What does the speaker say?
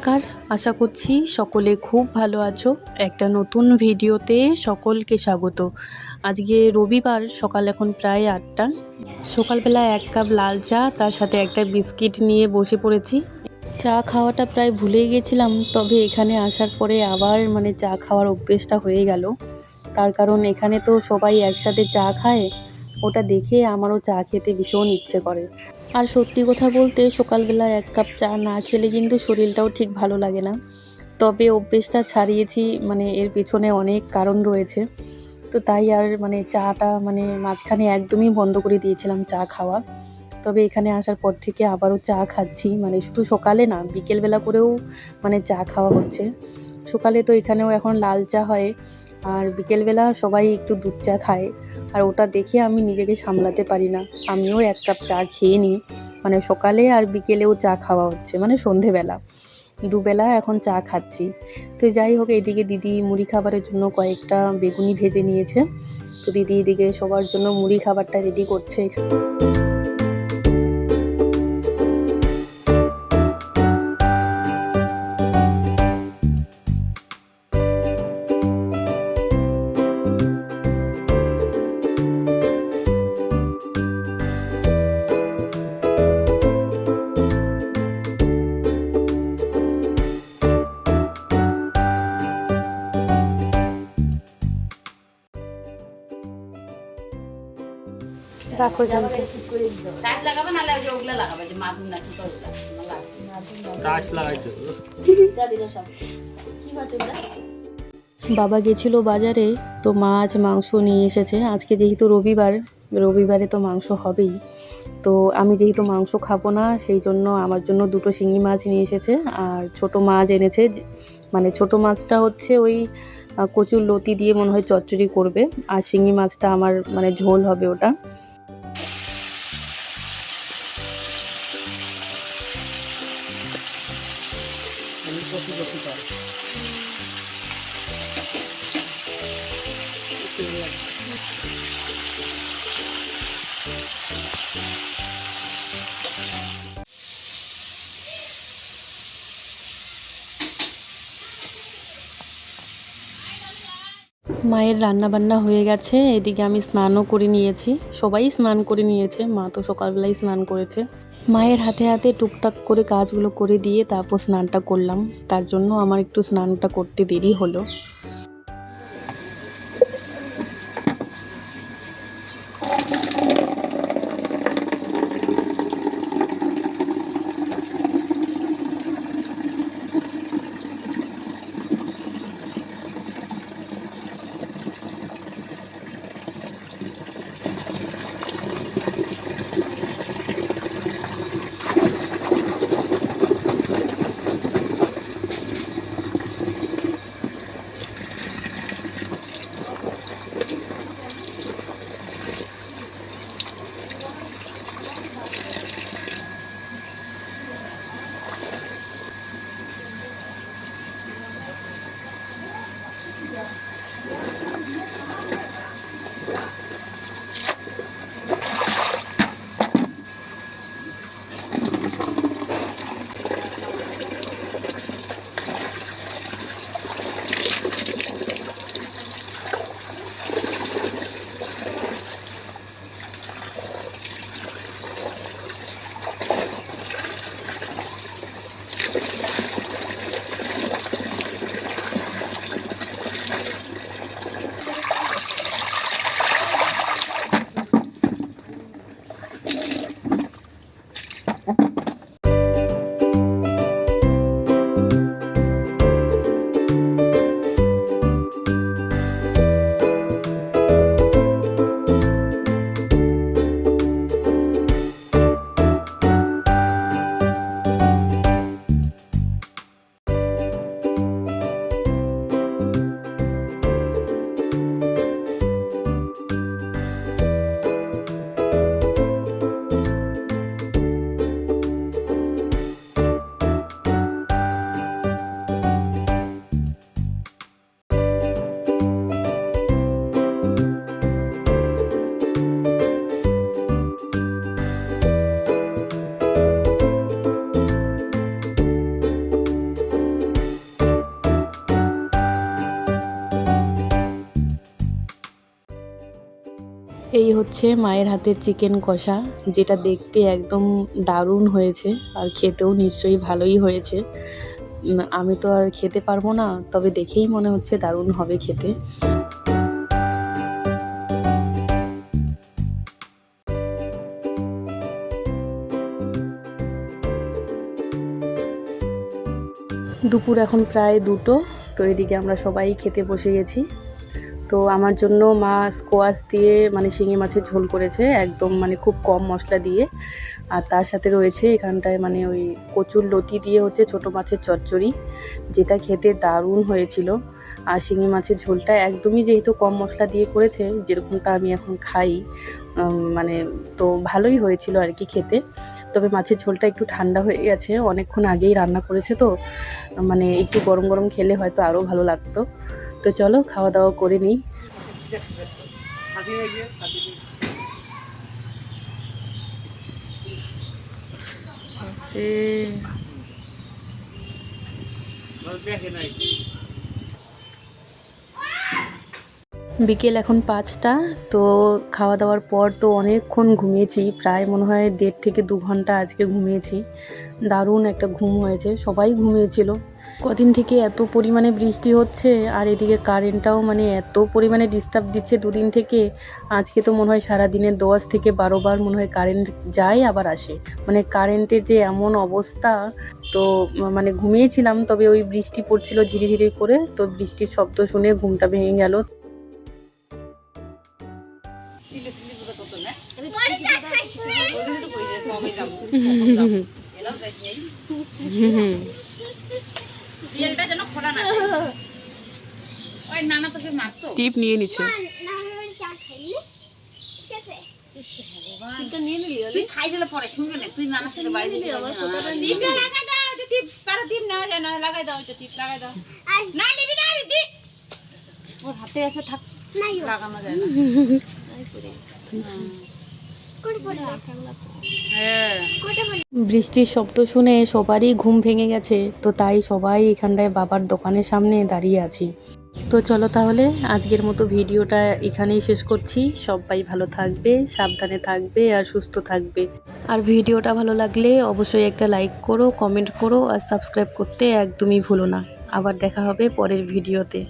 নমস্কার, আশা করছি সকলে খুব ভালো আছো। একটা নতুন ভিডিওতে সকলকে স্বাগত। আজকে রবিবার, সকাল এখন প্রায় 8টা। সকালবেলা 1 কাপ লাল চা, তার সাথে একটা বিস্কিট নিয়ে বসে পড়েছি। চা খাওয়াটা প্রায় ভুলেই গেছিলাম, তবে এখানে আসার পরে আবার চা খাওয়ার অভ্যেসটা হয়ে গেল। তার কারণ এখানে তো সবাই একসাথে চা খায়, ওটা দেখে আমারও চা খেতে ভীষণ ইচ্ছে করে। আর সত্যি কথা বলতে সকালবেলা 1 কাপ চা না খেলে কিন্তু শরীরটাও ঠিক ভালো লাগে না। তবে অভ্যেসটা ছাড়িয়েছি, এর পেছনে অনেক কারণ রয়েছে। তো তাই আর চাটা মাঝখানে একদমই বন্ধ করে দিয়েছিলাম চা খাওয়া। তবে এখানে আসার পর থেকে আবারও চা খাচ্ছি, শুধু সকালে না, বিকেলবেলা করেও চা খাওয়া হচ্ছে। সকালে তো এখানেও এখন লাল চা হয়, আর বিকেলবেলা সবাই একটু দুধ চা খায়। আর ওটা দেখে আমি নিজেকে সামলাতে পারি না, আমিও 1 কাপ চা খেয়ে নিই। সকালে আর বিকেলেও চা খাওয়া হচ্ছে, সন্ধেবেলা দুবেলা এখন চা খাচ্ছি। তো যাই হোক, এইদিকে দিদি মুড়ি খাবারের জন্য কয়েকটা বেগুনি ভেজে নিয়েছে। তো দিদি এদিকে সবার জন্য মুড়ি খাবারটা রেডি করছে। রাখো জানতে গাছ লাগাবে না, যে ওগুলা লাগাবে, যে মাদুর না কি করে গাছ লাগাইতে বাবা গেছিল বাজারে, তো মাছ মাংস নিয়ে এসেছে। আজকে যেহেতু রবিবারে তো মাংস হবেই। তো আমি যেহেতু মাংস খাবো না, সেই জন্য আমার জন্য 2টো শিঙি মাছ নিয়ে এসেছে, আর ছোট মাছ এনেছে। ছোট মাছটা হচ্ছে ওই কচুর লতি দিয়ে মনে হয় চচ্চড়ি করবে, আর শিঙি মাছটা আমার ঝোল হবে ওটা। মায়ের রান্নাবান্না হয়ে গেছে, এদিকে আমি স্নানও করে নিয়েছি। সবাই স্নান করে নিয়েছে, মা তো সকালবেলায় স্নান করেছে। মায়ের হাতে হাতে টুকটাক করে কাজগুলো করে দিয়ে তারপর স্নানটা করলাম। তার জন্য আমার একটু স্নানটা করতে দেরি হলো। এই হচ্ছে মায়ের হাতের চিকেন কষা, যেটা দেখতে একদম দারুণ হয়েছে আর খেতেও নিশ্চয়ই ভালোই হয়েছে। আমি তো আর খেতে পারবো না, তবে দেখেই মনে হচ্ছে দারুণ হবে খেতে। দুপুর এখন প্রায় 2টো, তো এদিকে আমরা সবাই খেতে বসে গেছি। তো আমার জন্য মা স্কোয়াশ দিয়ে মানে শিঙি মাছের ঝোল করেছে, একদম মানে খুব কম মশলা দিয়ে। আর তার সাথে রয়েছে এখানটায় মানে ওই কচুর লতি দিয়ে হচ্ছে ছোটো মাছের চচ্চড়ি, যেটা খেতে দারুণ হয়েছিল। আর শিঙি মাছের ঝোলটা একদমই যেহেতু কম মশলা দিয়ে করেছে, যেরকমটা আমি এখন খাই, মানে তো ভালোই হয়েছিল আর কি খেতে। তবে মাছের ঝোলটা একটু ঠান্ডা হয়ে গেছে, অনেকক্ষণ আগেই রান্না করেছে তো, মানে একটু গরম গরম খেলে হয়তো আরও ভালো লাগতো। তো চলো খাওয়া দাওয়া করে নিই। বিকেল এখন 5টা। তো খাওয়া দাওয়ার পর তো অনেকক্ষণ ঘুমিয়েছি, প্রায় মনে হয় 1.5 থেকে 2 ঘন্টা আজকে ঘুমিয়েছি। দারুণ একটা ঘুম হয়েছে, সবাই ঘুমিয়েছিল। কদিন থেকে এত পরিমাণে বৃষ্টি হচ্ছে, আর এদিকে কারেন্টটাও মানে এত পরিমাণে ডিস্টার্ব দিচ্ছে 2 দিন থেকে। আজকে তো মনে হয় সারাদিনে 10 থেকে 12 বার মনে হয় কারেন্ট যায় আবার আসে, মানে কারেন্টের যে এমন অবস্থা। তো মানে ঘুমিয়েছিলাম, তবে ওই বৃষ্টি পড়ছিল ঝিরিঝিরি করে, তো বৃষ্টির শব্দ শুনে ঘুমটা ভেঙে গেল। টিপ নিয়ে নিচ্ছে। তুই খাই দিলে পরে শুনবে না, তুই নানার সাথে বাড়ি দিবি আমার ফটোটা নিয়ে লাগাই দাও, এটা টিপ কারো টিপ নেওয়া যায় না, লাগাই দাও এটা টিপ লাগাই দাও। না দিবি না দিদি, ওর হাতে আছে থাক, নাই লাগানো যায় না। বৃষ্টির শব্দ শুনে সবারই ঘুম ভেঙে গেছে, তো তাই সবাই এখানটায় বাবার দোকানের সামনে দাঁড়িয়ে আছি। তো চলো তাহলে আজকের মতো ভিডিওটা এখানেই শেষ করছি। সবাই ভালো থাকবে, সাবধানে থাকবে আর সুস্থ থাকবে। আর ভিডিওটা ভালো লাগলে অবশ্যই একটা লাইক করো, কমেন্ট করো আর সাবস্ক্রাইব করতে একদমই ভুলো না। আবার দেখা হবে পরের ভিডিওতে।